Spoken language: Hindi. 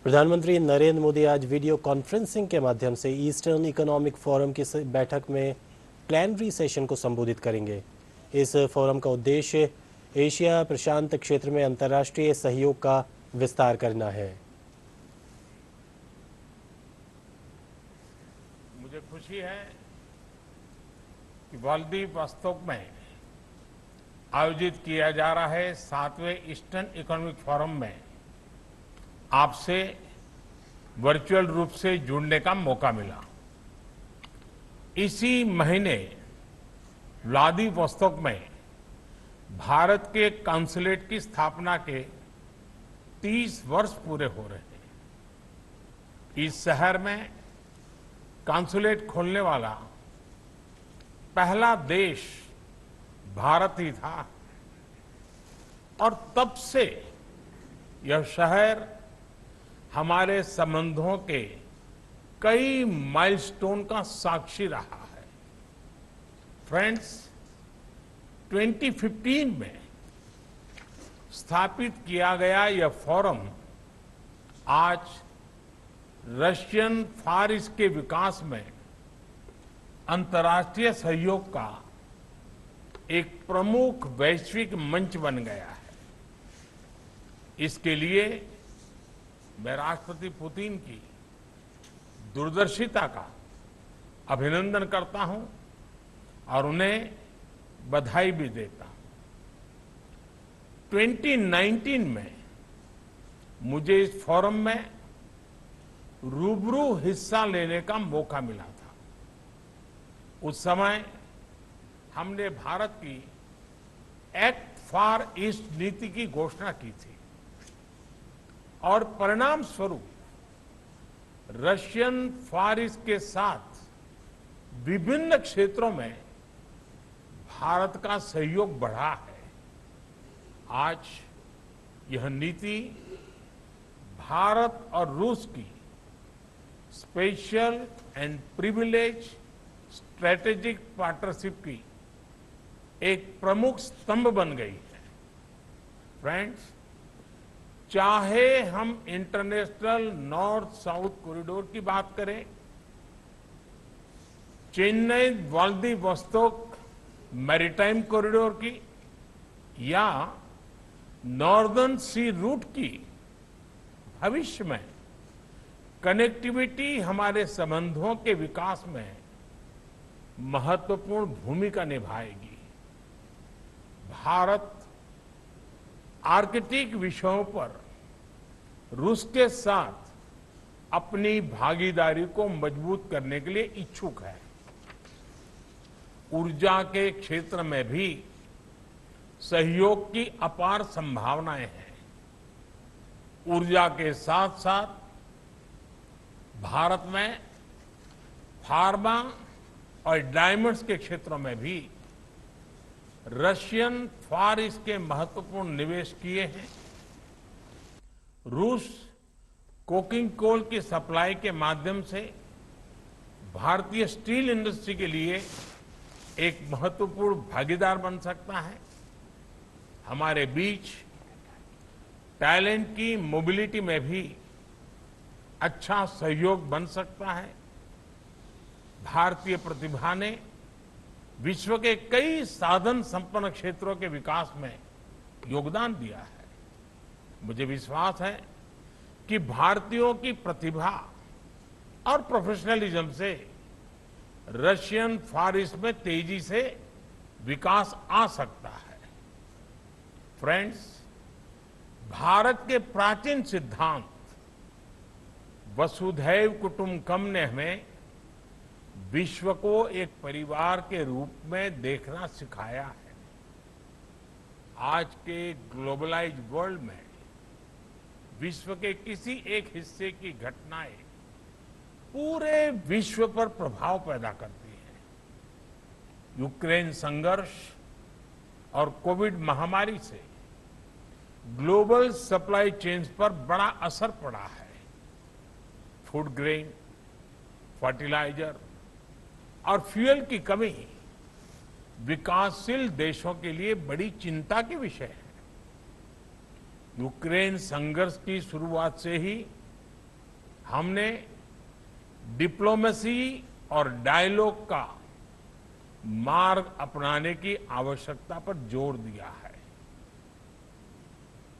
प्रधानमंत्री नरेंद्र मोदी आज वीडियो कॉन्फ्रेंसिंग के माध्यम से ईस्टर्न इकोनॉमिक फोरम की बैठक में प्लेनरी सेशन को संबोधित करेंगे। इस फोरम का उद्देश्य एशिया प्रशांत क्षेत्र में अंतर्राष्ट्रीय सहयोग का विस्तार करना है। मुझे खुशी है कि व्लादिवोस्तोक में आयोजित किया जा रहा है 7वें ईस्टर्न इकोनॉमिक फोरम में आपसे वर्चुअल रूप से जुड़ने का मौका मिला। इसी महीने व्लादिवोस्तोक में भारत के कॉन्सुलेट की स्थापना के 30 वर्ष पूरे हो रहे हैं। इस शहर में कॉन्सुलेट खोलने वाला पहला देश भारत ही था और तब से यह शहर हमारे संबंधों के कई माइलस्टोन का साक्षी रहा है। फ्रेंड्स, 2015 में स्थापित किया गया यह फोरम आज रशियन फार ईस्ट के विकास में अंतर्राष्ट्रीय सहयोग का एक प्रमुख वैश्विक मंच बन गया है। इसके लिए मैं राष्ट्रपति पुतिन की दूरदर्शिता का अभिनंदन करता हूं और उन्हें बधाई भी देता हूं। 2019 में मुझे इस फोरम में रूबरू हिस्सा लेने का मौका मिला था। उस समय हमने भारत की एक्ट फॉर ईस्ट नीति की घोषणा की थी और परिणाम स्वरूप रशियन फार ईस्ट के साथ विभिन्न क्षेत्रों में भारत का सहयोग बढ़ा है। आज यह नीति भारत और रूस की special and privilege strategic partnership की एक प्रमुख स्तंभ बन गई है। फ्रेंड्स, चाहे हम इंटरनेशनल नॉर्थ साउथ कॉरिडोर की बात करें, चेन्नई व्लादिवोस्तोक मैरीटाइम कॉरिडोर की या नॉर्दर्न सी रूट की, भविष्य में कनेक्टिविटी हमारे संबंधों के विकास में महत्वपूर्ण भूमिका निभाएगी। भारत आर्कटिक विषयों पर रूस के साथ अपनी भागीदारी को मजबूत करने के लिए इच्छुक है। ऊर्जा के क्षेत्र में भी सहयोग की अपार संभावनाएं हैं। ऊर्जा के साथ साथ भारत में फार्मा और डायमंड्स के क्षेत्रों में भी रशियन फार ईस्ट के महत्वपूर्ण निवेश किए हैं। रूस कोकिंग कोल की सप्लाई के माध्यम से भारतीय स्टील इंडस्ट्री के लिए एक महत्वपूर्ण भागीदार बन सकता है। हमारे बीच टैलेंट की मोबिलिटी में भी अच्छा सहयोग बन सकता है। भारतीय प्रतिभा ने विश्व के कई साधन संपन्न क्षेत्रों के विकास में योगदान दिया है। मुझे विश्वास है कि भारतीयों की प्रतिभा और प्रोफेशनलिज्म से रशियन फार ईस्ट में तेजी से विकास आ सकता है। फ्रेंड्स, भारत के प्राचीन सिद्धांत वसुधैव कुटुंबकम ने हमें विश्व को एक परिवार के रूप में देखना सिखाया है। आज के ग्लोबलाइज्ड वर्ल्ड में विश्व के किसी एक हिस्से की घटनाएं पूरे विश्व पर प्रभाव पैदा करती है। यूक्रेन संघर्ष और कोविड महामारी से ग्लोबल सप्लाई चेन्स पर बड़ा असर पड़ा है। फूड ग्रेन, फर्टिलाइजर और फ्यूल की कमी विकासशील देशों के लिए बड़ी चिंता के विषय है। यूक्रेन संघर्ष की शुरुआत से ही हमने डिप्लोमेसी और डायलॉग का मार्ग अपनाने की आवश्यकता पर जोर दिया है।